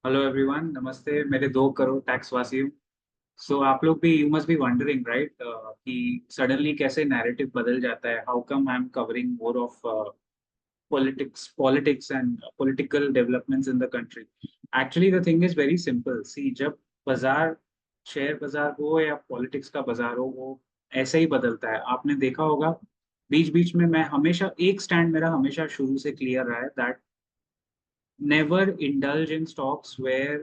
Hello everyone, नमस्ते मेरे 2 crore tax वासियों। सो आप लोग भी you must be wondering right कि सडनली कैसे नैरेटिव बदल जाता है। How come I am covering more of politics and political developments in the country. Actually the thing is very simple. See, जब बाजार, शेयर बाजार हो या पॉलिटिक्स का बाजार हो, वो ऐसे ही बदलता है। आपने देखा होगा, बीच बीच में मैं हमेशा एक स्टैंड मेरा हमेशा शुरू से क्लियर रहा है that never indulge in stocks where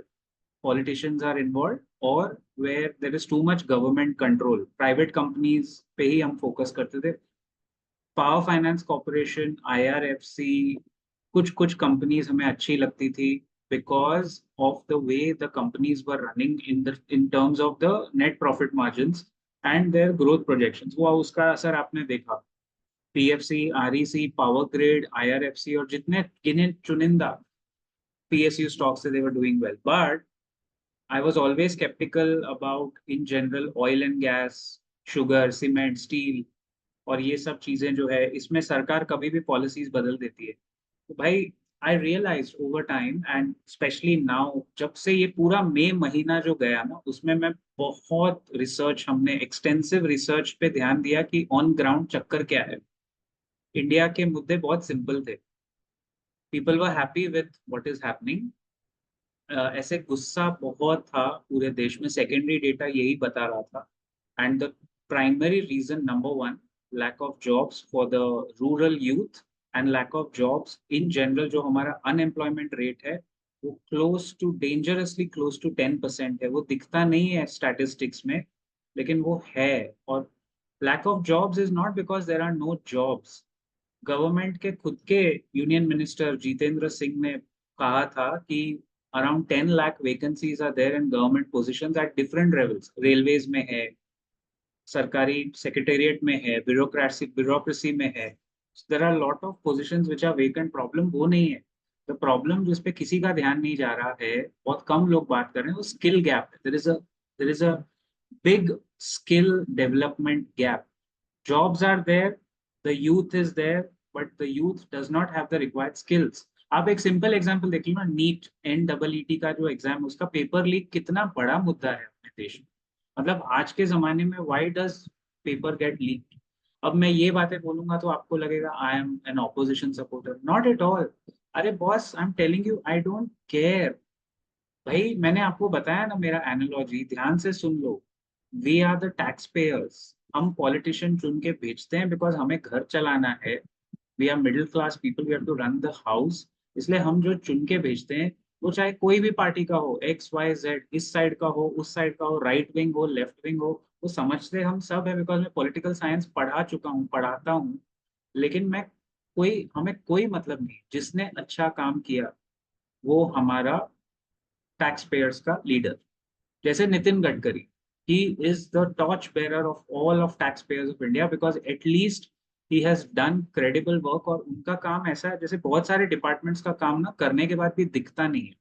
politicians are involved or where there is too much government control. Private companies पे ही हम फोकस करते थे। पावर फाइनेंस कॉर्पोरेशन, आईआरएफसी, कुछ कुछ कंपनीज हमें अच्छी लगती थी because of the way the companies were running in terms of the net profit margins and their growth projections. वो उसका असर आपने देखा। PFC, REC, power grid, IRFC और जितने गिने चुनिंदा PSU stocks they were doing well. But I was always skeptical about, in general, oil and gas, sugar, cement, steel और ये सब चीजें जो है, इसमें सरकार कभी भी पॉलिसीज बदल देती है। तो भाई, I realize over time and specially now, जब से ये पूरा मई महीना जो गया ना, उसमें मैं बहुत रिसर्च, हमने एक्सटेंसिव रिसर्च पे ध्यान दिया कि ऑन ग्राउंड चक्कर क्या है। इंडिया के मुद्दे बहुत सिंपल थे। People were happy with what is happening. ऐसे गुस्सा बहुत था पूरे देश में, सेकेंडरी डेटा यही बता रहा था। And the primary reason number one, lack of jobs for the rural youth and lack of jobs in general. जो हमारा अनएम्प्लॉयमेंट रेट है, वो close to, dangerously close to 10% है। वो दिखता नहीं है स्टैटिस्टिक्स में, लेकिन वो है। और lack of jobs is not because there are no jobs. Government के खुद के यूनियन मिनिस्टर जितेंद्र सिंह ने कहा था कि around 10 lakh vacancies are there in government positions at different levels. Railways में है, सरकारी सेक्रेटेरिएट में है, ब्यूरोक्रेसी में है। There are lot of positions which are vacant. Problem वो नहीं है। द प्रॉब्लम जिस पे किसी का ध्यान नहीं जा रहा है, बहुत कम लोग बात कर रहे हैं, वो स्किल गैप है। There is a big skill development gap. Jobs are there, the youth is there, but the youth does not have the required skills. आप एक सिंपल एग्जांपल देख लो ना, नीट NEET का जो एग्जाम, उसका पेपर लीक कितना बड़ा मुद्दा है अपने देश में। मतलब आज के जमाने में why does paper get leak. अब मैं ये बातें बोलूंगा तो आपको लगेगा I am an opposition supporter, not at all. अरे boss, I am telling you, I don't care. भाई, मैंने आपको बताया ना मेरा एनालॉजी, ध्यान से सुन लो। We are the tax payers. हम पॉलिटिशियन चुन के भेजते हैं बिकॉज हमें घर चलाना है। We are middle class people, we have to run the house. इसलिए हम जो चुन के भेजते हैं, वो चाहे कोई भी पार्टी का हो, XYZ, इस साइड का हो, उस साइड का हो, राइट विंग हो, लेफ्ट विंग हो, वो समझते हम सब है बिकॉज मैं पॉलिटिकल साइंस पढ़ा चुका हूँ, पढ़ाता हूँ। लेकिन मैं, कोई, हमें कोई मतलब नहीं। जिसने अच्छा काम किया वो हमारा टैक्स पेयर्स का लीडर। जैसे Nitin Gadkari, he is the torch bearer of all of taxpayers of India because at least he has done credible work। और उनका काम ऐसा है, जैसे बहुत सारे डिपार्टमेंट्स का काम ना करने के बाद भी दिखता नहीं है।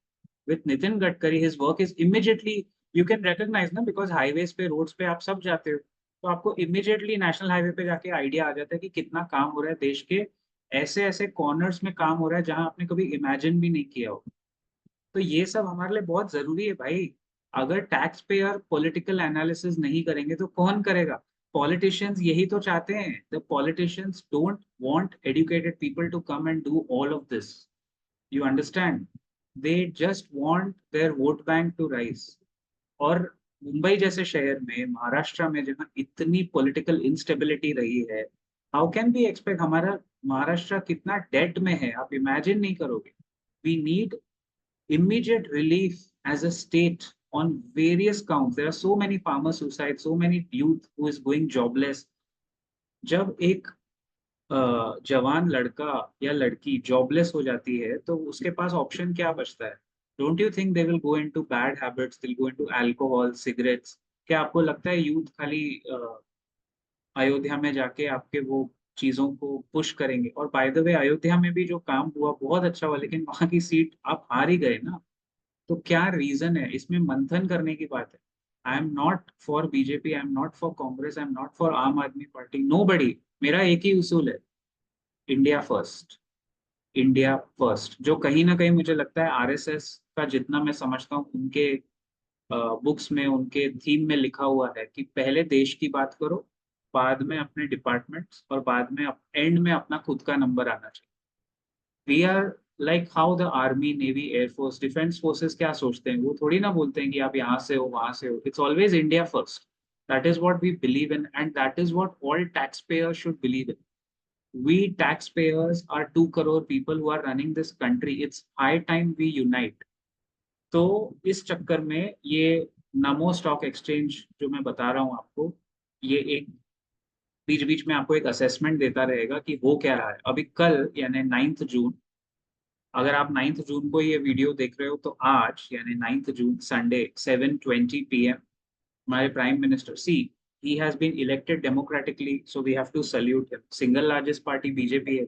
With Nitin Gadkari his work is immediately, you can recognize ना, because हाईवेज पे, रोड्स पे आप सब जाते हो, तो आपको इमिडिएटली नेशनल हाईवे पे जाके आइडिया आ जाता है कि कितना काम हो रहा है देश के। ऐसे ऐसे कॉर्नर्स में काम हो रहा है जहां आपने कभी इमेजिन भी नहीं किया हो। तो ये सब हमारे लिए बहुत जरूरी है भाई। अगर टैक्स पेयर पॉलिटिकल एनालिसिस नहीं करेंगे तो कौन करेगा। पॉलिटिशियंस यही तो चाहते हैं। The politicians don't want educated people to come and do all of this. You understand? They just want their vote bank to rise. और मुंबई जैसे शहर में, महाराष्ट्र में, जहाँ इतनी पॉलिटिकल इंस्टेबिलिटी रही है, हाउ कैन बी एक्सपेक्ट। हमारा महाराष्ट्र कितना डेट में है, आप इमेजिन नहीं करोगे। We need immediate relief as a state on various counts. There are so many farmer suicides, so many youth who is going jobless. जब एक जवान लड़का या लड़की जॉबलेस हो जाती है, तो उसके पास ऑप्शन क्या बचता है? Don't you think they will go into bad habits, they will go into alcohol, cigarettes? क्या आपको लगता है यूथ खाली अयोध्या में जाके आपके वो चीजों को पुश करेंगे? और बाय द वे, अयोध्या में भी जो काम हुआ बहुत अच्छा हुआ, लेकिन वहां की सीट आप हार ही गए ना। तो क्या रीजन है? इसमें मंथन करने की बात है। I am not for BJP, I am not for Congress, I am not for आम आदमी पार्टी, नो बडी। मेरा एक ही उसूल है, इंडिया फर्स्ट। इंडिया फर्स्ट, जो कहीं ना कहीं मुझे लगता है RSS का जितना मैं समझता हूँ उनके बुक्स में, उनके थीम में लिखा हुआ है कि पहले देश की बात करो, बाद में अपने डिपार्टमेंट्स, और बाद में एंड में अपना खुद का नंबर आना चाहिए। We are like how the army, navy, air force, defence forces क्या सोचते हैं, वो थोड़ी ना बोलते हैं कि आप यहाँ से हो वहां से हो। It's always India first. That is what we believe in, and that is what all taxpayer should believe in. We taxpayers are 2 crore people who are running this country. It's high time we unite. तो इस चक्कर में ये नमो stock exchange जो मैं बता रहा हूँ आपको, ये एक बीच बीच में आपको एक असेसमेंट देता रहेगा कि हो क्या रहा है। अभी कल यानी 9 जून, अगर आप 9 जून को ये वीडियो देख रहे हो तो आज यानी 9 जून संडे 7:20 PM हमारे prime minister, see he has been elected democratically, so we have to salute him. Single largest party BJP है,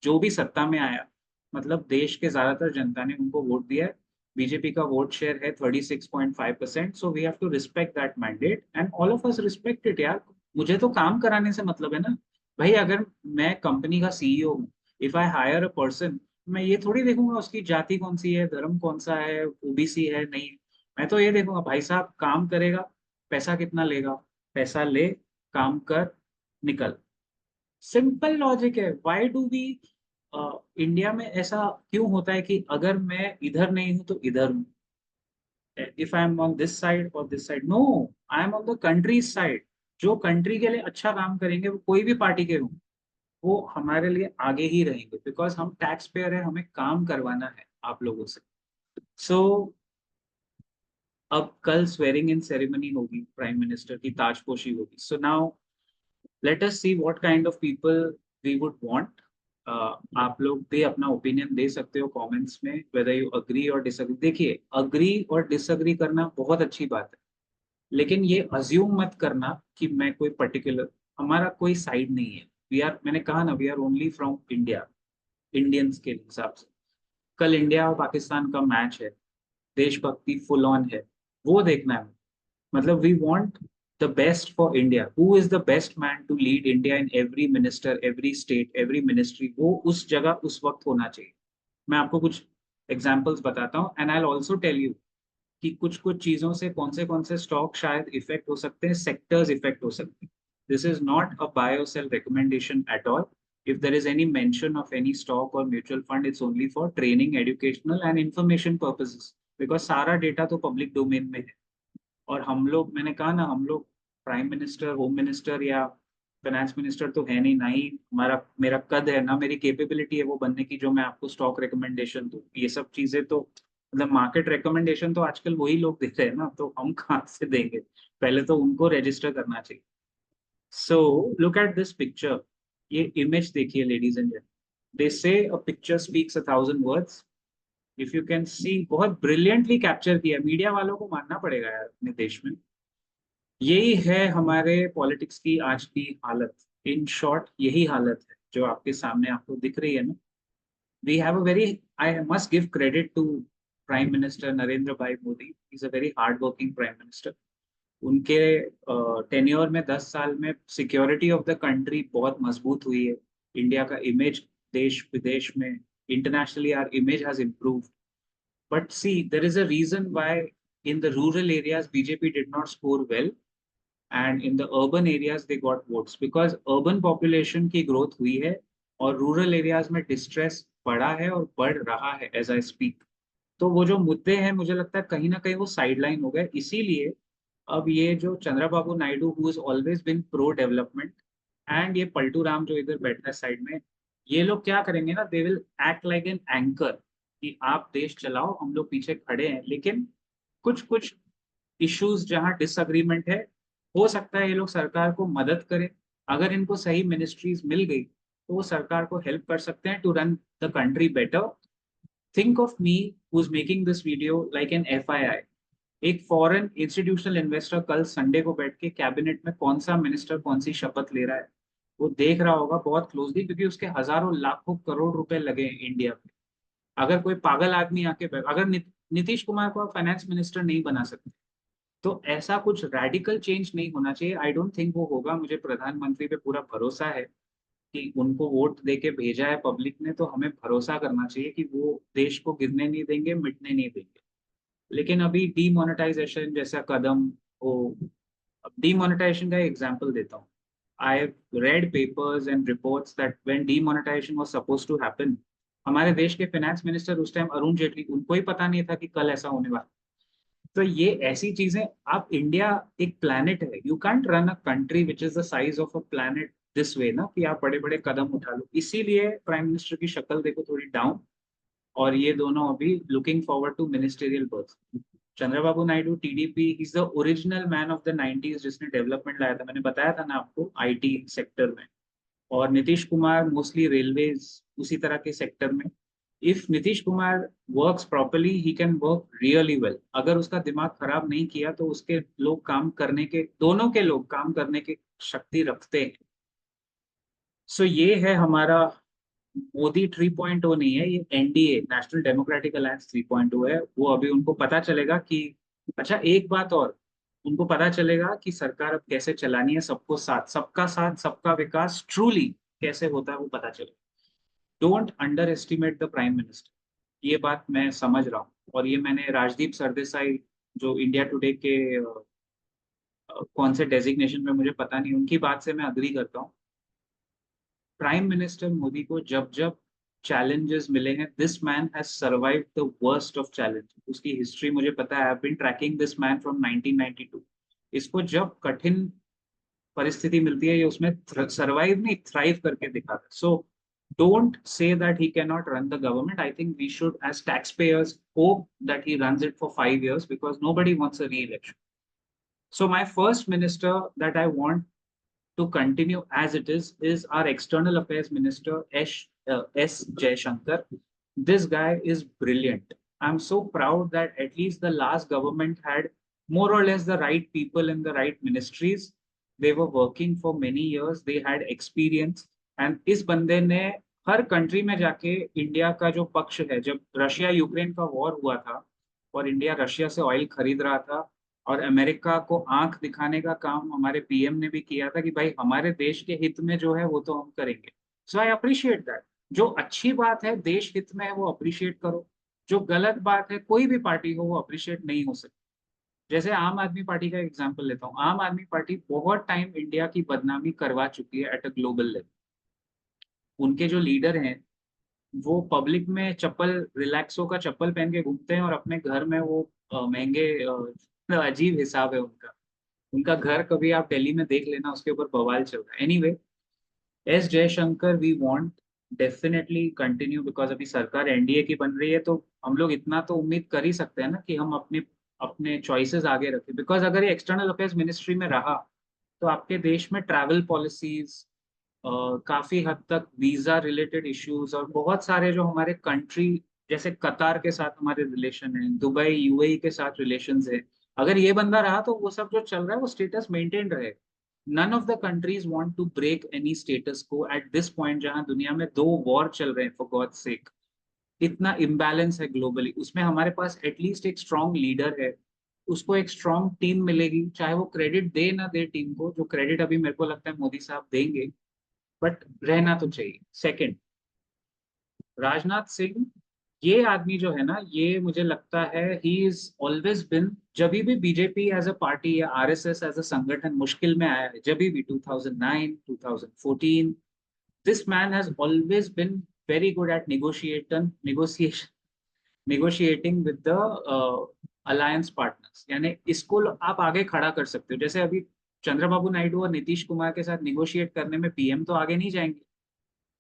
जो भी सत्ता में आया, मतलब देश के ज्यादातर जनता ने उनको वोट दिया है। बीजेपी का वोट शेयर है 36.5%, so we have to respect that mandate and all of us respect it यार। मुझे तो काम कराने से मतलब है ना भाई। अगर मैं कंपनी का सीईओ हूँ, if I hire a person, मैं ये थोड़ी देखूंगा उसकी जाति कौन सी है, धर्म कौन सा है, ओबीसी है नहीं। मैं तो ये देखूंगा भाई साहब काम करेगा, पैसा कितना लेगा, पैसा ले, काम कर, निकल। सिंपल लॉजिक है। व्हाई डू वी, इंडिया में ऐसा क्यों होता है कि अगर मैं इधर नहीं हूं तो इधर हूं, if I am on this side और this side, no, I am on the country side. जो कंट्री के लिए अच्छा काम करेंगे वो कोई भी पार्टी के हों, वो हमारे लिए आगे ही रहेंगे, बिकॉज हम टैक्स पेयर है, हमें काम करवाना है आप लोगों से। सो अब कल स्वेरिंग इन सेरेमनी होगी, प्राइम मिनिस्टर की ताजपोशी होगी। So now let us see what kind of people we would want. आप लोग भी अपना ओपिनियन दे सकते हो कमेंट्स में, वेदर यू अग्री और डिसअग्री। देखिए, अग्री और डिसअग्री करना बहुत अच्छी बात है, लेकिन ये अज्यूम मत करना कि मैं कोई पर्टिकुलर, हमारा कोई साइड नहीं है। वी आर, मैंने कहा ना, we are only from India, Indians के हिसाब से। कल इंडिया और पाकिस्तान का मैच है, देशभक्ति फुल ऑन है, वो देखना है। मतलब we want the best for India. Who is the best man to lead India in every minister, every state, every ministry, वो उस जगह उस वक्त होना चाहिए। मैं आपको कुछ एग्जांपल्स बताता हूँ, and I also tell you कि कुछ कुछ चीजों से कौन से स्टॉक शायद इफेक्ट हो सकते हैं, सेक्टर्स इफेक्ट हो सकते हैं। This is not a buy और sell recommendation at all. if there is any mention of any stock or mutual fund, it's only for training, educational and information purposes, because सारा data तो public domain में है। और हम लोग, मैंने कहा ना, हम लोग प्राइम मिनिस्टर, होम मिनिस्टर या फाइनेंस मिनिस्टर तो है नहीं, ना ही हमारा, मेरा कद है, ना मेरी कैपेबिलिटी है वो बनने की जो मैं आपको स्टॉक रिकमेंडेशन दूं। ये सब चीजें तो मतलब मार्केट रिकमेंडेशन तो आजकल वही लोग देते हैं ना, तो हम कहाँ से देंगे। पहले तो उनको रजिस्टर करना चाहिए। So look at this picture. ये इमेज देखिए लेडीज एंड जेंटलमैन। दे से a picture speaks 1,000 words. If you can see, बहुत ब्रिलियंटली कैप्चर किया, मीडिया वालों को मानना पड़ेगा यार अपने देश में। यही है हमारे पॉलिटिक्स की आज की हालत। इन शॉर्ट यही हालत है जो आपके सामने आपको दिख रही है ना। We have a very, I must give credit to prime minister Narendra bhai Modi. Is a very hard working prime minister. उनके टेन्योर में 10 साल में सिक्योरिटी ऑफ द कंट्री बहुत मजबूत हुई है। इंडिया का इमेज देश विदेश में, internationally our image has improved. But see, there is a reason why in the rural areas BJP did not score well, and in the urban areas they got votes, because urban population की growth हुई है और rural areas में distress बढ़ा है और बढ़ रहा है as I speak। तो वो जो मुद्दे हैं, मुझे लगता है कहीं ना कहीं वो साइडलाइन हो गए। इसीलिए अब ये जो Chandrababu Naidu, who is always been pro development, and ये पलटू राम जो इधर बैठा है साइड में, ये लोग क्या करेंगे ना, they will act like an anchor कि आप देश चलाओ, हम लोग पीछे खड़े हैं। लेकिन कुछ कुछ इश्यूज जहां डिसअग्रीमेंट है, हो सकता है ये लोग सरकार को मदद करें। अगर इनको सही मिनिस्ट्रीज मिल गई तो वो सरकार को हेल्प कर सकते हैं to run the country better. Think of me who is making this video like an FII. एक फॉरेन इंस्टीट्यूशनल इन्वेस्टर कल संडे को बैठ के कैबिनेट में कौन सा मिनिस्टर कौन सी शपथ ले रहा है वो देख रहा होगा बहुत क्लोजली, क्योंकि उसके हजारों लाखों करोड़ रुपए लगे हैं इंडिया पे। अगर कोई पागल आदमी आके अगर नीतीश कुमार को आप फाइनेंस मिनिस्टर नहीं बना सकते, तो ऐसा कुछ रेडिकल चेंज नहीं होना चाहिए। आई डोंट थिंक वो होगा। मुझे प्रधानमंत्री पे पूरा भरोसा है कि उनको वोट देके भेजा है पब्लिक ने, तो हमें भरोसा करना चाहिए कि वो देश को गिरने नहीं देंगे, मिटने नहीं देंगे। लेकिन अभी डीमोनेटाइजेशन जैसा कदम, वो डीमोनेटाइजेशन का एग्जांपल देता हूँ। I read papers and reports that when demonetization was suppose to happen, हमारे देश के फाइनेंस मिनिस्टर उस टाइम अरुण जेटली, उनको ही पता नहीं था कि कल ऐसा होने वाला। तो ये ऐसी चीजें, आप इंडिया एक प्लेनेट है, you can't run a country which is the size of a planet this way ना, कि आप बड़े बड़े कदम उठा लो। इसीलिए प्राइम मिनिस्टर की शक्ल देखो थोड़ी डाउन, और ये दोनों अभी looking forward to ministerial berth. Chandrababu Naidu TDP is the original man of the 90s, जिसने डेवलपमेंट लाया था, मैंने बताया था ना आपको, आईटी सेक्टर में। और नीतीश कुमार मोस्टली रेलवेज, उसी तरह के सेक्टर में। If Nitish Kumar works properly, he can work really well. अगर उसका दिमाग खराब नहीं किया तो उसके लोग काम करने के, दोनों के लोग काम करने की शक्ति रखते हैं। सो ये है हमारा मोदी 3.0 नहीं है, ये एनडीए, नेशनल डेमोक्रेटिक अलायंस 3.0 है। वो अभी उनको पता चलेगा कि, अच्छा एक बात और, उनको पता चलेगा कि सरकार अब कैसे चलानी है, सबको साथ, सबका साथ सबका विकास ट्रूली कैसे होता है वो पता चलेगा। Don't under estimate the prime minister, ये बात मैं समझ रहा हूँ। और ये मैंने राजदीप सरदेसाई, जो इंडिया टुडे के कौन से डेजिग्नेशन में मुझे पता नहीं, उनकी बात से मैं अग्री करता हूँ। प्राइम मिनिस्टर मोदी को जब जब चैलेंजेस मिले हैं, this man has survived the worst of challenge. उसकी हिस्ट्री मुझे पता है, I have been tracking this man from 1992। इसको जब कठिन परिस्थिति मिलती है, ये उसमें सर्वाइव नहीं, थ्राइव करके दिखाता है। सो don't say that he cannot run the government. I think we should, as taxpayers, hope that he runs it for 5 years, because nobody wants a re-election. So my first minister that I want to continue as it is our external affairs minister S Jaishankar. This guy is brilliant. I'm so proud that at least the last government had more or less the right people in the right ministries. They were working for many years, they had experience, and इस बंदे ने हर country में जाके India का जो पक्ष है, जब रशिया यूक्रेन का वॉर हुआ था और इंडिया रशिया से ऑयल खरीद रहा था, और अमेरिका को आंख दिखाने का काम हमारे पीएम ने भी किया था कि भाई हमारे देश के हित में जो है वो तो हम करेंगे। सो आई अप्रिशिएट दैट। जो अच्छी बात है देश हित में है वो अप्रिशिएट करो, जो गलत बात है कोई भी पार्टी हो वो अप्रिशिएट नहीं हो सकती। जैसे आम आदमी पार्टी का एग्जाम्पल लेता हूँ, आम आदमी पार्टी बहुत टाइम इंडिया की बदनामी करवा चुकी है एट अ ग्लोबल लेवल। उनके जो लीडर हैं वो पब्लिक में चप्पल, रिलैक्सो का चप्पल पहन के घूमते हैं, और अपने घर में वो महंगे, अजीब हिसाब है उनका। उनका घर कभी आप दिल्ली में देख लेना, उसके ऊपर बवाल चल रहा है। Anyway, S Jaishankar we want definitely continue, because अभी सरकार एनडीए की बन रही है, तो हम लोग इतना तो उम्मीद कर ही सकते हैं ना कि हम अपने अपने चॉइसेस आगे रखें। बिकॉज अगर ये एक्सटर्नल अफेयर्स मिनिस्ट्री में रहा तो आपके देश में ट्रैवल पॉलिसीज, काफी हद तक वीजा रिलेटेड इश्यूज, और बहुत सारे जो हमारे कंट्री, जैसे कतार के साथ हमारे रिलेशन है, दुबई यूएई के साथ रिलेशन है, अगर ये बंदा रहा तो वो सब जो चल रहा है वो स्टेटस मेंटेन रहे। None of the countries want to break any status quo at this point, जहां दुनिया में दो वॉर चल रहे हैं फॉर गॉड सेक। इतना इम्बैलेंस है ग्लोबली, उसमें हमारे पास एटलीस्ट एक स्ट्रांग लीडर है, उसको एक स्ट्रांग टीम मिलेगी, चाहे वो क्रेडिट दे ना दे टीम को, जो क्रेडिट अभी मेरे को लगता है मोदी साहब देंगे, बट रहना तो चाहिए। सेकंड, राजनाथ सिंह, ये आदमी जो है ना, ये मुझे लगता है ही इज ऑलवेज बिन, जब भी बीजेपी एज अ पार्टी या आरएसएस एज अ संगठन मुश्किल में आया है, जब भी 2009 2014, this man has always been very good at negotiation, negotiating with the alliance partners. यानी इसको आप आगे खड़ा कर सकते हो। जैसे अभी चंद्रबाबू नायडू और नीतीश कुमार के साथ निगोशिएट करने में पीएम तो आगे नहीं जाएंगे,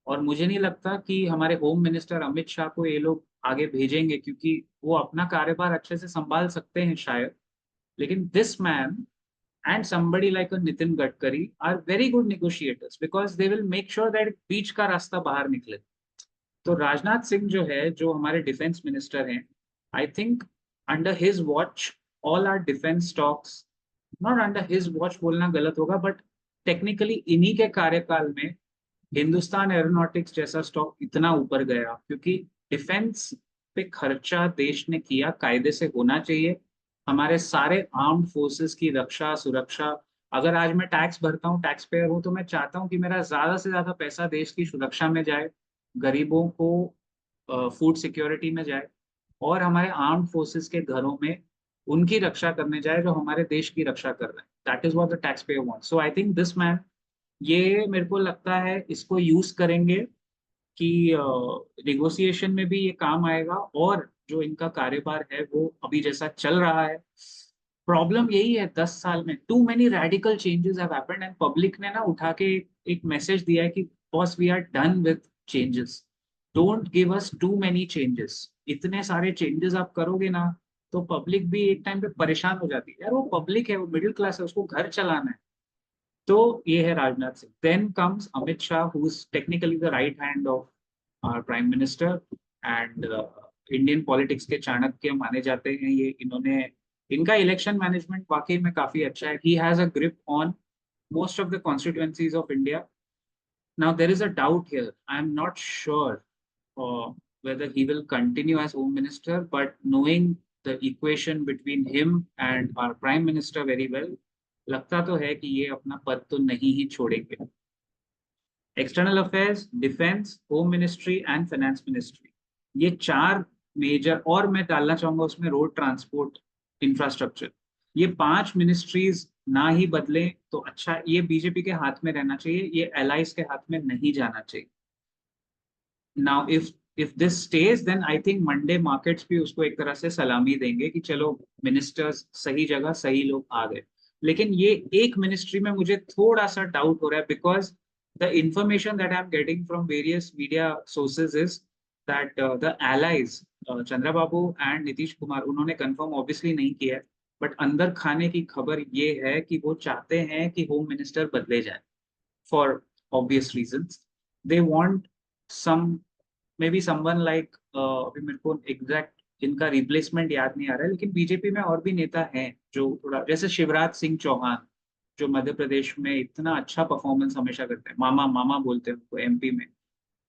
और मुझे नहीं लगता कि हमारे होम मिनिस्टर अमित शाह को ये लोग आगे भेजेंगे, क्योंकि वो अपना कार्यभार अच्छे से संभाल सकते हैं शायद। लेकिन this man and somebody like a Nitin Gadkari are very good negotiators, because they will make sure that बीच का रास्ता बाहर निकले। तो राजनाथ सिंह जो है, जो हमारे डिफेंस मिनिस्टर हैं, I think under his watch all our defence stocks, not under his watch बोलना गलत होगा, बट टेक्निकली इन्हीं के कार्यकाल में हिंदुस्तान एरोनॉटिक्स जैसा स्टॉक इतना ऊपर गया, क्योंकि डिफेंस पे खर्चा देश ने किया, कायदे से होना चाहिए। हमारे सारे आर्म्ड फोर्सेस की रक्षा सुरक्षा अगर आज मैं टैक्स भरता हूँ, टैक्स पेयर हूँ, तो मैं चाहता हूँ कि मेरा ज्यादा से ज्यादा पैसा देश की सुरक्षा में जाए, गरीबों को फूड सिक्योरिटी में जाए, और हमारे आर्म्ड फोर्सेस के घरों में उनकी रक्षा करने जाए जो हमारे देश की रक्षा कर रहे हैं। That is what the tax payer want. So I think this man, ये मेरे को लगता है इसको यूज करेंगे कि निगोशिएशन में भी ये काम आएगा। और जो इनका कार्यभार है वो अभी जैसा चल रहा है, प्रॉब्लम यही है 10 साल में too many radical changes have happened, and public ने ना उठा के एक मैसेज दिया है कि boss we are done with changes, don't give us too many changes. इतने सारे चेंजेस आप करोगे ना तो पब्लिक भी एक टाइम पे परेशान हो जाती है यार, वो पब्लिक है, वो मिडिल क्लास है, उसको घर चलाना है। तो ये है Rajnath Singh. Then comes Amit Shah, who is technically the right hand of our prime minister, and Indian politics के चाणक्य माने जाते हैं ये। इन्होंने, इनका इलेक्शन मैनेजमेंट वाकई में काफी अच्छा है। He has a grip on most of the constituencies of India. Now there is a doubt here. I am not sure whether he will continue as home minister, but knowing the equation between him and our prime minister very well, लगता तो है कि ये अपना पद तो नहीं ही छोड़ेंगे। External affairs, defence, home ministry and finance ministry, ये चार मेजर, और मैं डालना चाहूंगा उसमें रोड ट्रांसपोर्ट, इंफ्रास्ट्रक्चर, ये पांच मिनिस्ट्रीज ना ही बदले तो अच्छा। ये बीजेपी के हाथ में रहना चाहिए, ये एलाइज के हाथ में नहीं जाना चाहिए। Now if this stage, then I think Monday markets भी उसको एक तरह से सलामी देंगे कि चलो मिनिस्टर्स सही जगह सही लोग आ गए। लेकिन ये एक मिनिस्ट्री में मुझे थोड़ा सा डाउट हो रहा है, because the information that I am getting from various media sources is that the allies Chandrababu and Nitish Kumar, उन्होंने कंफर्म ऑब्वियसली नहीं किया है, बट अंदर खाने की खबर ये है कि वो चाहते हैं कि होम मिनिस्टर बदले जाए for obvious reasons. They want some, maybe someone like, अभी मेरे को एग्जैक्ट इनका रिप्लेसमेंट याद नहीं आ रहा है, लेकिन बीजेपी में और भी नेता हैं जो थोड़ा, जैसे शिवराज सिंह चौहान, जो मध्य प्रदेश में इतना अच्छा परफॉर्मेंस हमेशा करते हैं, मामा मामा बोलते हैं उनको एमपी में।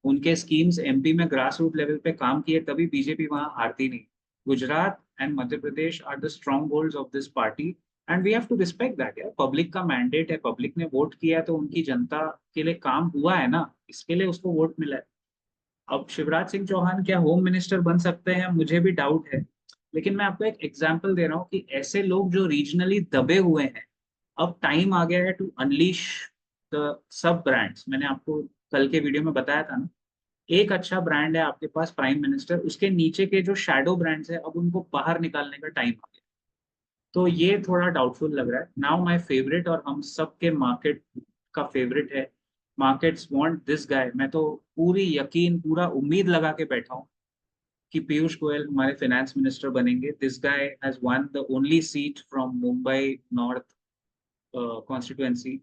उनके स्कीम्स एमपी में ग्रास रूट लेवल पे काम किए, तभी बीजेपी वहां हारती नहीं। Gujarat and Madhya Pradesh are the strongholds of this party, and we have to respect that यार। पब्लिक का मैंडेट है, पब्लिक ने वोट किया है, तो उनकी जनता के लिए काम हुआ है ना, इसके लिए उसको वोट मिला है। अब शिवराज सिंह चौहान क्या होम मिनिस्टर बन सकते हैं, मुझे भी डाउट है। लेकिन मैं आपको एक एग्जांपल दे रहा हूँ कि ऐसे लोग जो रीजनली दबे हुए हैं, अब टाइम आ गया है to unleash the sub brands. मैंने आपको कल के वीडियो में बताया था ना, एक अच्छा ब्रांड है आपके पास प्राइम मिनिस्टर, उसके नीचे के जो शैडो ब्रांड्स है अब उनको बाहर निकालने का टाइम आ गया। तो ये थोड़ा डाउटफुल लग रहा है। नाउ माय फेवरेट, और हम सबके मार्केट का फेवरेट है, मार्केट्स वांट दिस गाय। मैं तो पूरी यकीन, पूरा उम्मीद लगा के बैठा हूँ कि पीयूष गोयल हमारे फाइनेंस मिनिस्टर बनेंगे। This guy has one the only seat from Mumbai north constituency.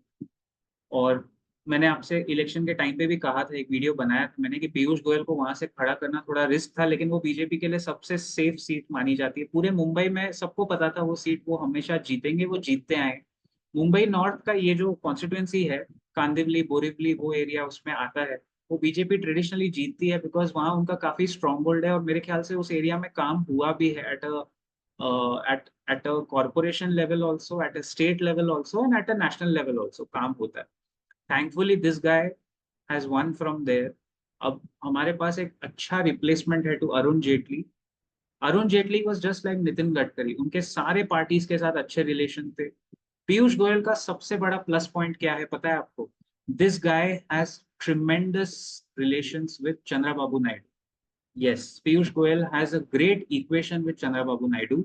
और मैंने आपसे इलेक्शन के टाइम पे भी कहा था, एक वीडियो बनाया था मैंने, कि पीयूष गोयल को वहां से खड़ा करना थोड़ा रिस्क था, लेकिन वो बीजेपी के लिए सबसे सेफ सीट मानी जाती है पूरे मुंबई में। सबको पता था वो सीट वो हमेशा जीतेंगे, वो जीतते आए। मुंबई नॉर्थ का ये जो कॉन्स्टिट्युएंसी है, कांदिवली बोरिवली वो एरिया उसमें आता है, वो बीजेपी ट्रेडिशनली जीतती है, बिकॉज वहाँ उनका काफी स्ट्रॉन्ग होल्ड है। और मेरे ख्याल से उस एरिया में काम हुआ भी है at a corporation level also, at a state level also, and at a national level also काम होता है। Thankfully this guy has won from there. अब हमारे पास एक अच्छा रिप्लेसमेंट है to Arun Jaitley. Arun Jaitley was just like Nitin Gadkari, उनके सारे पार्टीज के साथ अच्छे रिलेशन थे। पीयूष गोयल का सबसे बड़ा प्लस पॉइंट क्या है पता है आपको? This guy has tremendous relations with Chandrababu Naidu. Yes, Piyush Goyal has a great equation with Chandrababu Naidu.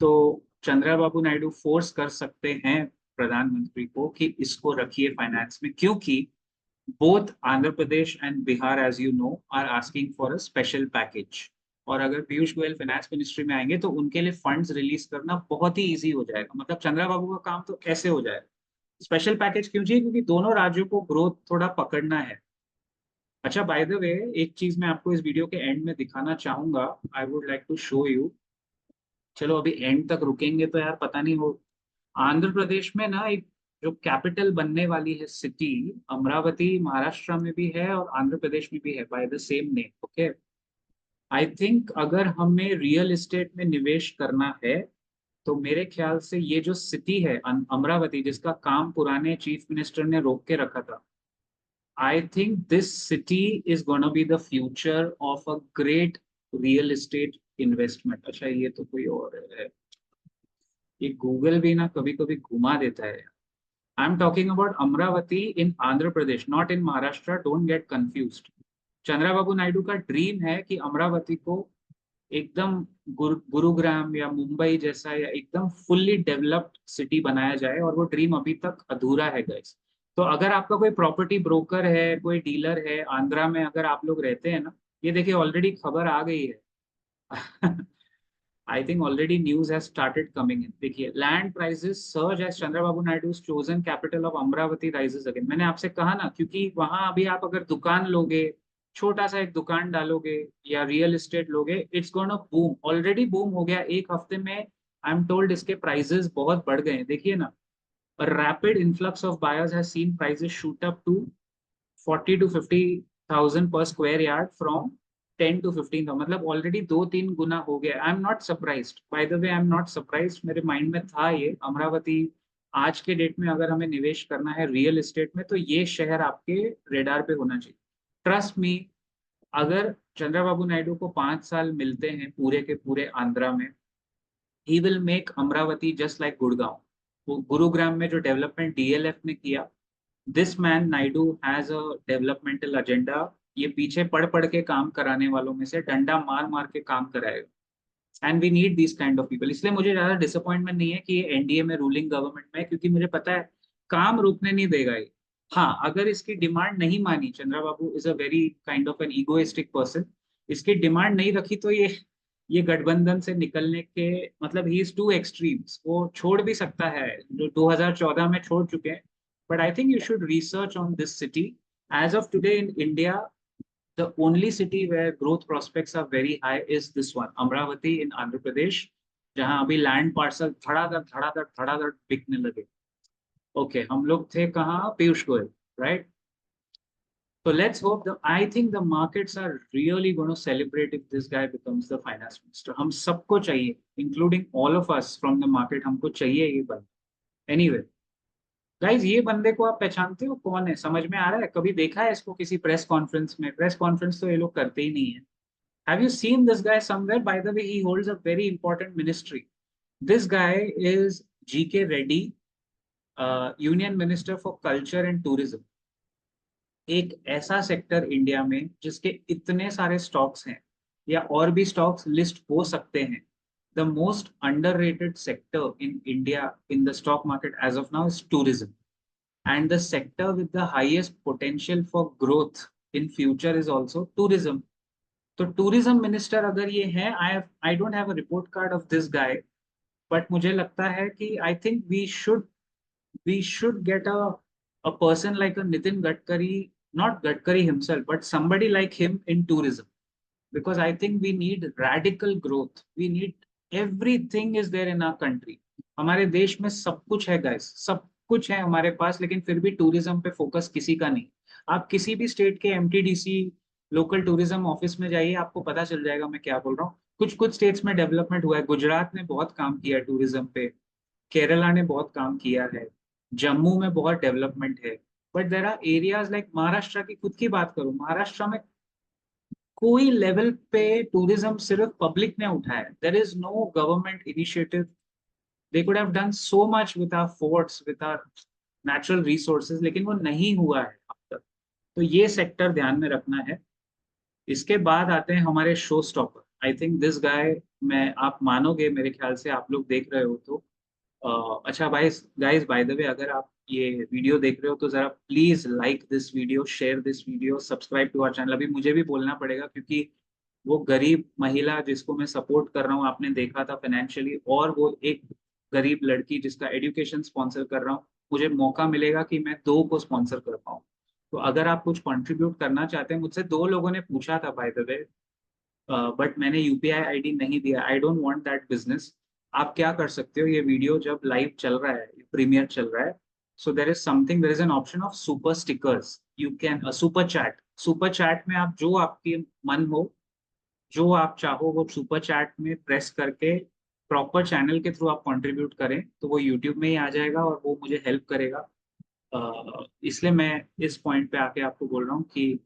तो चंद्रबाबू नायडू फोर्स कर सकते हैं प्रधानमंत्री को कि इसको रखिए फाइनेंस में, क्योंकि both Andhra Pradesh and Bihar, as you know, are asking for a special package. और अगर पीयूष गोयल फाइनेंस मिनिस्ट्री में आएंगे तो उनके लिए फंड्स रिलीज करना बहुत ही इजी हो जाएगा। मतलब चंद्रबाबू का काम तो कैसे हो जाएगा। स्पेशल पैकेज क्यों चाहिए? क्योंकि दोनों राज्यों को ग्रोथ थोड़ा पकड़ना है। अच्छा, बाय द वे, एक चीज मैं आपको इस वीडियो के एंड में दिखाना चाहूंगा, I would like to show you. चलो अभी एंड तक रुकेंगे तो यार पता नहीं हो। आंध्र प्रदेश में ना एक जो कैपिटल बनने वाली है सिटी, अमरावती, महाराष्ट्र में भी है और आंध्र प्रदेश में भी है, by the same name. Okay, I think अगर हमें रियल एस्टेट में निवेश करना है तो मेरे ख्याल से ये जो सिटी है अमरावती, जिसका काम पुराने चीफ मिनिस्टर ने रोक के रखा था, I think this city is gonna be the future of a great real estate investment. अच्छा ये तो कोई और है, ये गूगल भी ना कभी कभी घुमा देता है। I am talking about Amravati in Andhra Pradesh, not in Maharashtra, don't get confused. Chandrababu Naidu का ड्रीम है कि अमरावती को एकदम गुरुग्राम या मुंबई जैसा या एकदम फुल्ली डेवलप्ड सिटी बनाया जाए, और वो ड्रीम अभी तक अधूरा है गाइस। तो अगर आपका कोई प्रॉपर्टी ब्रोकर है, कोई डीलर है आंध्रा में, अगर आप लोग रहते हैं ना, ये देखिए ऑलरेडी खबर आ गई है। I think already news has started coming in. देखिए land prices surge as Chandrababu Naidu's chosen capital of Amravati rises again. मैंने आपसे कहा ना, क्योंकि वहां अभी आप अगर दुकान लोगे, छोटा सा एक दुकान डालोगे या रियल एस्टेट लोगे, it's gonna boom. Already boom हो गया एक हफ्ते में। आई एम टोल्ड इसके प्राइसेस बहुत बढ़ गए हैं, देखिए ना। A rapid influx of buyers has seen prices shoot up to 40 to 50,000 per square yard from 10 to 15,000। मतलब ऑलरेडी 2-3 गुना हो गया। I am not surprised, by the way I am not surprised, मेरे माइंड में था ये अमरावती। आज के डेट में अगर हमें निवेश करना है रियल एस्टेट में, तो ये शहर आपके रेडार पे होना चाहिए। ट्रस्ट मी, अगर चंद्रबाबू नायडू को 5 साल मिलते हैं पूरे के पूरे आंध्रा में, he will make Amravati just like Gurgaon. वो गुरुग्राम में जो डेवलपमेंट डीएलएफ ने किया, this man Naidu has a developmental agenda. ये पीछे पढ़ पढ़ के काम कराने वालों में से डंडा मार मार के काम कराएगा। And we need this kind of people. इसलिए मुझे ज्यादा डिसअपॉइंटमेंट नहीं है कि ये एनडीए में रूलिंग गवर्नमेंट में है, क्योंकि मुझे पता है काम रुकने नहीं देगा ये। हाँ, अगर इसकी डिमांड नहीं मानी, Chandrababu is a very kind of an egoistic person, इसकी डिमांड नहीं रखी, तो ये गठबंधन से निकलने के मतलब ही इज टू एक्सट्रीम्स। वो छोड़ भी सकता है जो 2014 में छोड़ चुके हैं, but I think you should research on this city. As of today in India, the only city where growth prospects are very high is this one, Amravati in Andhra Pradesh, जहां अभी लैंड पार्सल धड़ाधड़ धड़ाधड़ धड़ाधड़ बिकने लगे। Okay, हम लोग थे कहाँ, Piyush Goyal, right? So let's hope I think the markets are really going to celebrate if this guy becomes the finance minister. हम सबको चाहिए, including all of us from the market, हमको चाहिए ये बंदा। Anyway, गाइज ये बंदे को आप पहचानते हो, कौन है? समझ में आ रहा है? कभी देखा है इसको किसी प्रेस कॉन्फ्रेंस में? प्रेस कॉन्फ्रेंस तो ये लोग करते ही नहीं है। Have you seen this guy somewhere? By the way, he holds a very important ministry. This guy is GK Reddy, Union Minister for Culture and Tourism। एक ऐसा सेक्टर इंडिया में जिसके इतने सारे स्टॉक्स हैं, या और भी स्टॉक्स लिस्ट हो सकते हैं। The most underrated sector in India in the stock market as of now is tourism, and the sector with the highest potential for growth in future is also tourism। तो tourism minister अगर ये है, I don't have a report card of this guy, but मुझे लगता है कि I think we should get a person like a Nitin Gadkari, not Gadkari himself, but somebody like him in tourism, because I think we need radical growth। We need everything is there in our country। हमारे देश में सब कुछ है guys, सब कुछ है हमारे पास, लेकिन फिर भी टूरिज्म पे फोकस किसी का नहीं। आप किसी भी स्टेट के एमटीडीसी लोकल टूरिज्म ऑफिस में जाइए, आपको पता चल जाएगा मैं क्या बोल रहा हूँ। कुछ कुछ स्टेट्स में डेवलपमेंट हुआ है, गुजरात ने बहुत काम किया है टूरिज्म पे, केरला ने बहुत काम किया है, जम्मू में बहुत डेवलपमेंट है। But there are areas like Maharashtra की खुद की बात करूं, महाराष्ट्र में कोई लेवल पे टूरिज्म सिर्फ पब्लिक ने उठाया है। There is no government initiative. They could have done so much with our forts, with our natural resources, लेकिन वो नहीं हुआ है अब तक। तो ये सेक्टर ध्यान में रखना है। इसके बाद आते हैं हमारे show stopper. I think this guy, मैं आप मानोगे मेरे ख्याल से, आप लोग देख रहे हो तो अच्छा भाई गाइस, बाय द वे, अगर आप ये वीडियो देख रहे हो तो जरा please like this video, share this video, subscribe to our channel. अभी मुझे भी बोलना पड़ेगा, क्योंकि वो गरीब महिला जिसको मैं सपोर्ट कर रहा हूँ, आपने देखा था फाइनेंशियली, और वो एक गरीब लड़की जिसका एजुकेशन स्पॉन्सर कर रहा हूँ, मुझे मौका मिलेगा कि मैं दो को स्पॉन्सर कर पाऊँ। तो अगर आप कुछ कंट्रीब्यूट करना चाहते हैं, मुझसे 2 लोगों ने पूछा था बाय द वे, बट मैंने यूपीआई आईडी नहीं दिया। I don't want that business. आप क्या कर सकते हो, ये वीडियो जब लाइव चल रहा है, प्रीमियर चल रहा है, so there is something, there is an option of super stickers. You can super chat, super chat में आप जो आपके मन हो, जो आप चाहो, वो सुपर चैट में प्रेस करके प्रॉपर चैनल के थ्रू आप कंट्रीब्यूट करें तो वो यूट्यूब में ही आ जाएगा और वो मुझे हेल्प करेगा। इसलिए मैं इस पॉइंट पे आके आपको बोल रहा हूँ कि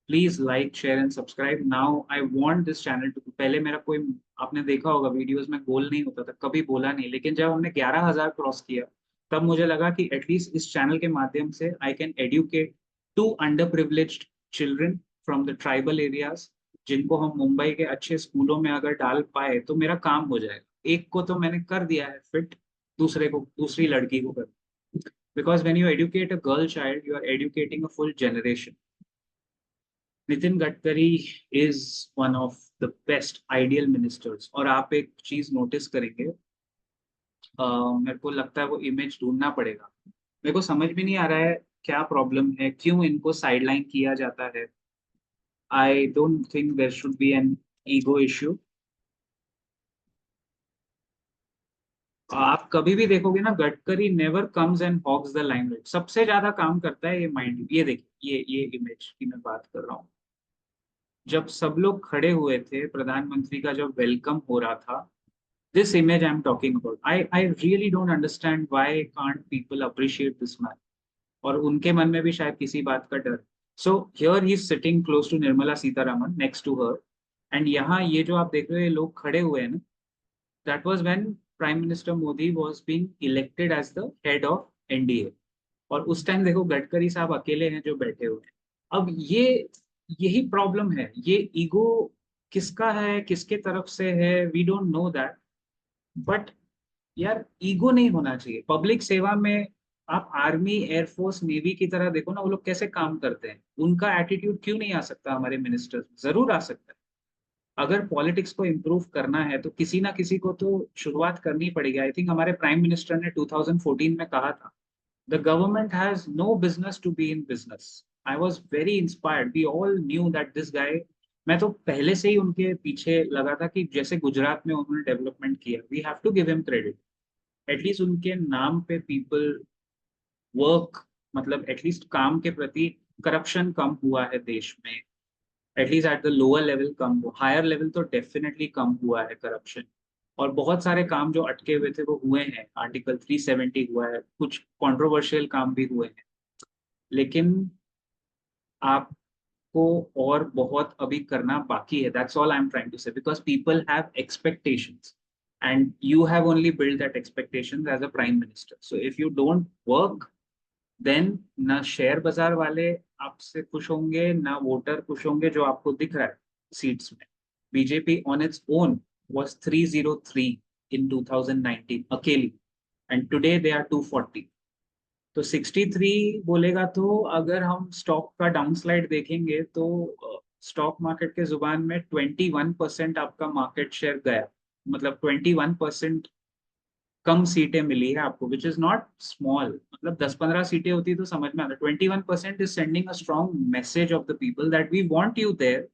please like share and subscribe now. I want this channel to, पहले मेरा कोई, आपने देखा होगा वीडियोस में गोल नहीं होता था, कभी बोला नहीं, लेकिन जब हमने 11,000 क्रॉस किया तब मुझे लगा कि एटलीस्ट इस चैनल के माध्यम से I can educate to underprivileged children from the tribal areas, जिनको हम मुंबई के अच्छे स्कूलों में अगर डाल पाए तो मेरा काम हो जाएगा। एक को तो मैंने कर दिया है फिट, दूसरे को, दूसरी लड़की को कर, because when you educate a girl child you are educating a full generation. Nitin Gadkari is one of the best ideal ministers। और आप एक चीज नोटिस करेंगे, मेरे को लगता है वो इमेज ढूंढना पड़ेगा, मेरे को समझ भी नहीं आ रहा है क्या प्रॉब्लम है, क्यों इनको साइडलाइन किया जाता है। I don't think there should be an ego issue. आप कभी भी देखोगे ना, Gadkari never comes and hogs the limelight, सबसे ज्यादा काम करता है ये माइंड, ये देखिए ये इमेज की मैं बात कर रहा हूँ। जब सब लोग खड़े हुए थे, प्रधानमंत्री का जब वेलकम हो रहा था, this image I am talking about, I really don't understand why can't people appreciate this man. और उनके मन में भी शायद किसी बात का डर। So here he is sitting close to Nirmala Sitharaman, next to her, and यहाँ ये जो आप देख रहे हो ये लोग खड़े हुए हैं ना, that was when prime minister Modi was being elected as the head of NDA. और उस टाइम देखो गडकरी साहब अकेले हैं जो बैठे हुए हैं। अब ये, यही प्रॉब्लम है, ये ईगो किसका है, किसके तरफ से है, we don't know that. But यार ईगो नहीं होना चाहिए पब्लिक सेवा में। आप आर्मी, एयरफोर्स, नेवी की तरह देखो ना, वो लोग कैसे काम करते हैं, उनका एटीट्यूड क्यों नहीं आ सकता हमारे मिनिस्टर? जरूर आ सकता है। अगर पॉलिटिक्स को इम्प्रूव करना है तो किसी ना किसी को तो शुरुआत करनी पड़ेगी। आई थिंक हमारे प्राइम मिनिस्टर ने 2014 में कहा था, the government has no business to be in business। I was very inspired, we all knew that this guy, मैं तो पहले से ही उनके पीछे लगा था कि जैसे गुजरात में उन्होंने डेवलपमेंट किया, we have to give him credit. At least उनके नाम पे पीपल वर्क, मतलब एटलीस्ट काम के प्रति, करप्शन कम हुआ है देश में, at least at the lower level कम हुआ, हायर लेवल तो डेफिनेटली कम हुआ है करप्शन। और बहुत सारे काम जो अटके हुए थे वो हुए हैं, आर्टिकल 370 हुआ है, कुछ कंट्रोवर्शियल काम भी हुए हैं। लेकिन आपको और बहुत अभी करना बाकी है, that's all I am trying to say, because people have expectations and you have only build that expectations as a prime minister. So if you don't work, then ना शेयर बाजार वाले आपसे खुश होंगे, ना वोटर खुश होंगे, जो आपको दिख रहा है सीट्स में। BJP on its own was 303 in 2019 अकेली, एंड टुडे दे आर 240। तो 63 बोलेगा तो अगर हम स्टॉक का डाउनस्लाइड देखेंगे तो स्टॉक मार्केट के जुबान में 21% आपका मार्केट शेयर गया, मतलब 21% कम सीटें मिली है आपको, विच इज नॉट स्मॉल। मतलब 10-15 सीटें होती तो समझ में आता। 21% is sending a strong message of the people that we want you there,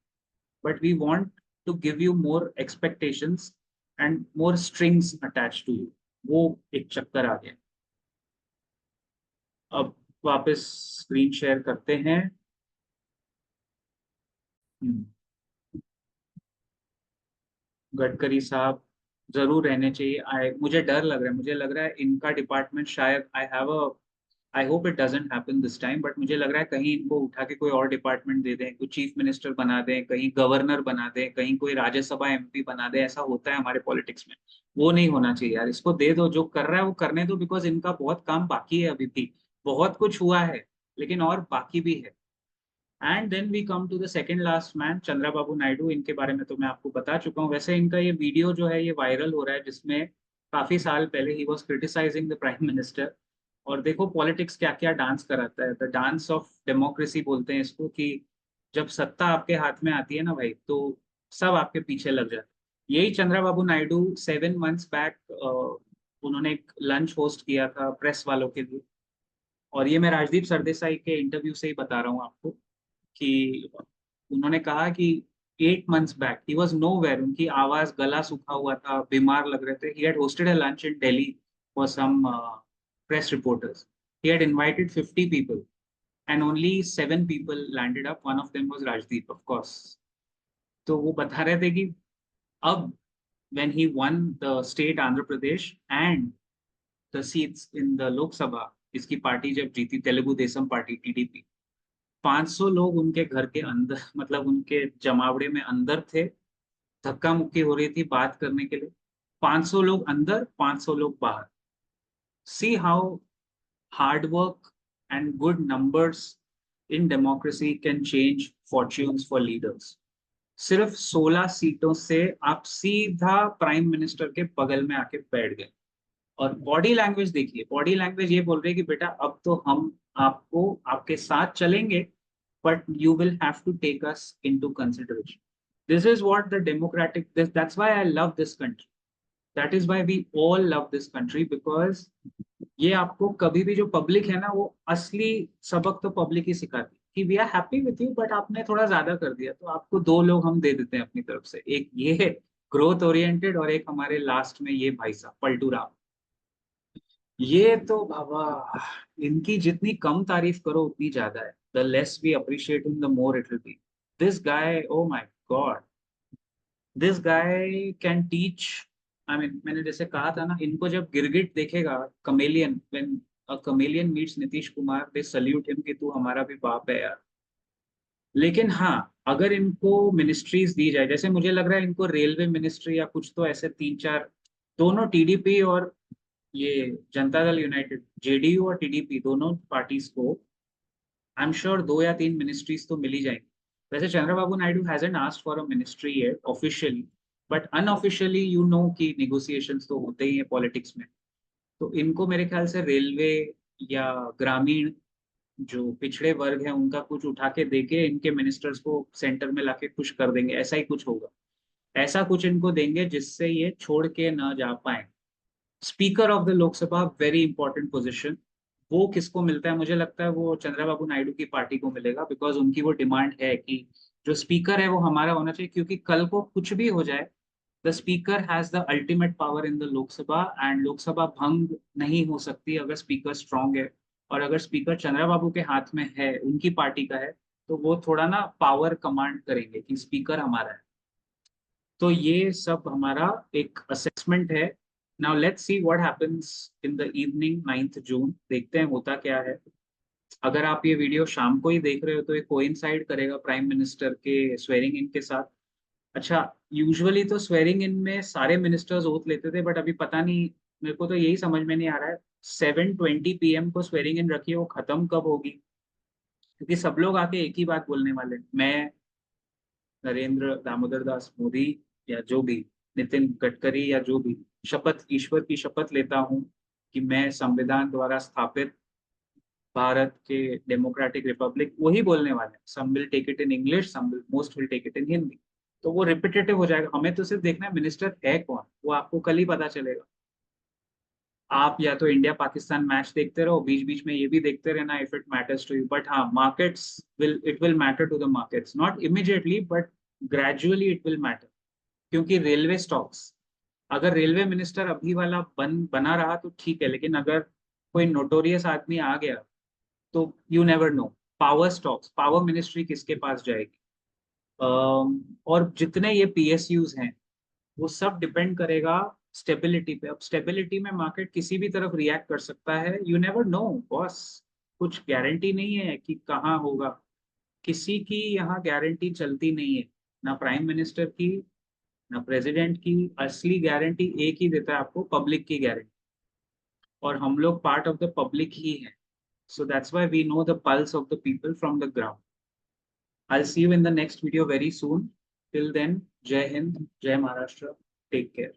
but we want to give you more expectations and more strings attach to you. वो एक चक्कर आ गया। अब वापस स्क्रीन शेयर करते हैं। हम्म, गडकरी साहब जरूर रहने चाहिए। मुझे डर लग रहा है, मुझे लग रहा है इनका डिपार्टमेंट शायद, I hope it doesn't happen this time, but मुझे लग रहा है कहीं इनको उठा के कोई और डिपार्टमेंट दे दें, कोई चीफ मिनिस्टर बना दें, कहीं गवर्नर बना दें, कहीं कोई राज्यसभा एमपी बना दें। ऐसा होता है हमारे पॉलिटिक्स में, वो नहीं होना चाहिए यार। इसको दे दो, जो कर रहा है वो करने दो, बिकॉज इनका बहुत काम बाकी है अभी भी। बहुत कुछ हुआ है लेकिन और बाकी भी है। And then we come to the second last man, Chandrababu Naidu. इनके बारे में तो मैं आपको बता चुका हूँ। वैसे इनका ये वीडियो जो है ये वायरल हो रहा है, जिसमें काफी साल पहले ही was criticising the prime minister. और देखो पॉलिटिक्स क्या क्या डांस कराता है, द डांस ऑफ डेमोक्रेसी बोलते हैं इसको, कि जब सत्ता आपके हाथ में आती है ना भाई, तो सब आपके पीछे लग जाते हैं। यही चंद्रबाबू नायडू 7 मंथ्स बैक उन्होंने एक लंच होस्ट किया था प्रेस वालों के लिए। और ये मैं राजदीप सरदेसाई के इंटरव्यू से ही बता रहा हूँ आपको, कि उन्होंने कहा कि 8 months back he was nowhere, उनकी आवाज, गला सूखा हुआ था, बीमार लग रहे थे। He had hosted a lunch in Delhi for some press reporters. He had invited 50 people and only 7 people landed up, one of them was Rajdeep of course. तो वो बता रहे थे कि अब when he won the state Andhra Pradesh and the seats in the Lok Sabha, इसकी party जब जीती तेलुगु देशम पार्टी टीडीपी, 500 लोग उनके घर के अंदर मतलब उनके जमावड़े में अंदर थे, धक्का मुक्की हो रही थी बात करने के लिए, 500 लोग अंदर 500 लोग बाहर. See how hard work and good numbers in democracy can change fortunes for leaders. सिर्फ 16 सीटों से आप सीधा प्राइम मिनिस्टर के बगल में आके बैठ गए. और बॉडी लैंग्वेज देखिए, बॉडी लैंग्वेज ये बोल रही है कि बेटा अब तो हम आपको आपके साथ चलेंगे, but you will have to take us into consideration. This is what the democratic, that's why I love this country. That is why we all love this country, because ये आपको कभी भी जो पब्लिक है ना, वो असली सबक तो पब्लिक ही सिखाती है कि we are happy with you, but आपने थोड़ा ज्यादा कर दिया तो आपको दो लोग हम दे देते हैं अपनी तरफ से, एक ये ग्रोथ ओरिएंटेड और एक हमारे लास्ट में ये भाई साहब पलटू राम. ये तो बाबा, इनकी जितनी कम तारीफ करो उतनी ज्यादा है. The less we appreciate him the more it will be. This guy, oh my god, this guy can teach. I mean मैंने जैसे कहा था ना, इनको जब गिरगिट देखेगा, chameleon, when a chameleon meets Nitish Kumar, they salute him कि तू हमारा भी बाप है यार. लेकिन हाँ, अगर इनको मिनिस्ट्रीज दी जाए, जैसे मुझे लग रहा है इनको रेलवे मिनिस्ट्री या कुछ तो ऐसे तीन चार, दोनों टीडीपी और ये जनता दल यूनाइटेड, जेडीयू और टीडीपी दोनों पार्टीज को आई एम श्योर दो या तीन मिनिस्ट्रीज तो मिल ही जाएंगी. वैसे Chandrababu Naidu hasn't asked for a ministry yet officially, but unofficially you know कि नेगोशिएशंस तो होते ही हैं पॉलिटिक्स में. तो इनको मेरे ख्याल से रेलवे या ग्रामीण जो पिछड़े वर्ग हैं उनका कुछ उठा के देके इनके मिनिस्टर्स को सेंटर में लाके खुश कर देंगे, ऐसा ही कुछ होगा. ऐसा कुछ इनको देंगे जिससे ये छोड़ के ना जा पाए. Speaker of the Lok Sabha, very important position. वो किसको मिलता है? मुझे लगता है वो चंद्रबाबू नायडू की पार्टी को मिलेगा, बिकॉज उनकी वो डिमांड है कि जो स्पीकर है वो हमारा होना चाहिए, क्योंकि कल को कुछ भी हो जाए, the speaker has the ultimate power in the Lok Sabha, and Lok Sabha भंग नहीं हो सकती अगर स्पीकर स्ट्रांग है. और अगर स्पीकर चंद्रबाबू के हाथ में है, उनकी पार्टी का है, तो वो थोड़ा ना पावर कमांड करेंगे कि स्पीकर हमारा है. तो ये सब हमारा एक असेसमेंट है. Now let's see what happens in the evening 9th जून. देखते हैं होता क्या है. अगर आप ये वीडियो शाम को ही देख रहे हो तो ये कोइंसाइड करेगा प्राइम मिनिस्टर के स्वेरिंग इन के साथ. अच्छा, यूजुअली तो स्वेरिंग इन में सारे मिनिस्टर्स ओथ लेते थे, बट अभी पता नहीं, मेरे को तो यही समझ में नहीं आ रहा है 7:20 PM को स्वेरिंग इन रखी है, वो खत्म कब होगी? क्योंकि सब लोग आके एक ही बात बोलने वाले हैं. मैं, नरेंद्र दामोदर दास मोदी, या जो भी, नितिन गडकरी या जो भी, शपथ, ईश्वर की शपथ लेता हूं कि मैं संविधान द्वारा स्थापित भारत के डेमोक्रेटिक रिपब्लिक, वही बोलने वाले हैं. Some will take it in English, some will, most will take it in Hindi. तो वो रिपीटेटिव हो जाएगा. हमें तो सिर्फ देखना है मिनिस्टर है कौन, वो आपको कल ही पता चलेगा. आप या तो इंडिया पाकिस्तान मैच देखते रहो, बीच बीच में ये भी देखते रहना if it matters to you. But हाँ, markets will, it will matter to the markets, not immediately but gradually it will matter. क्योंकि रेलवे स्टॉक्स, अगर रेलवे मिनिस्टर अभी वाला बना रहा तो ठीक है, लेकिन अगर कोई नोटोरियस आदमी आ गया तो you never know. Power stocks, power ministry किसके पास जाएगी? और जितने ये पीएसयूज हैं, वो सब डिपेंड करेगा स्टेबिलिटी पे. अब स्टेबिलिटी में मार्केट किसी भी तरफ रिएक्ट कर सकता है, यू नेवर नो बॉस. कुछ गारंटी नहीं है कि कहाँ होगा. किसी की यहाँ गारंटी चलती नहीं है, ना प्राइम मिनिस्टर की, ना प्रेसिडेंट की. असली गारंटी एक ही देता है आपको, पब्लिक की गारंटी. और हम लोग पार्ट ऑफ द पब्लिक ही हैं. So that's why we know the pulse of the people from the ground. I'll see you in the next video very soon. Till then, Jai Hind, Jai Maharashtra. Take care.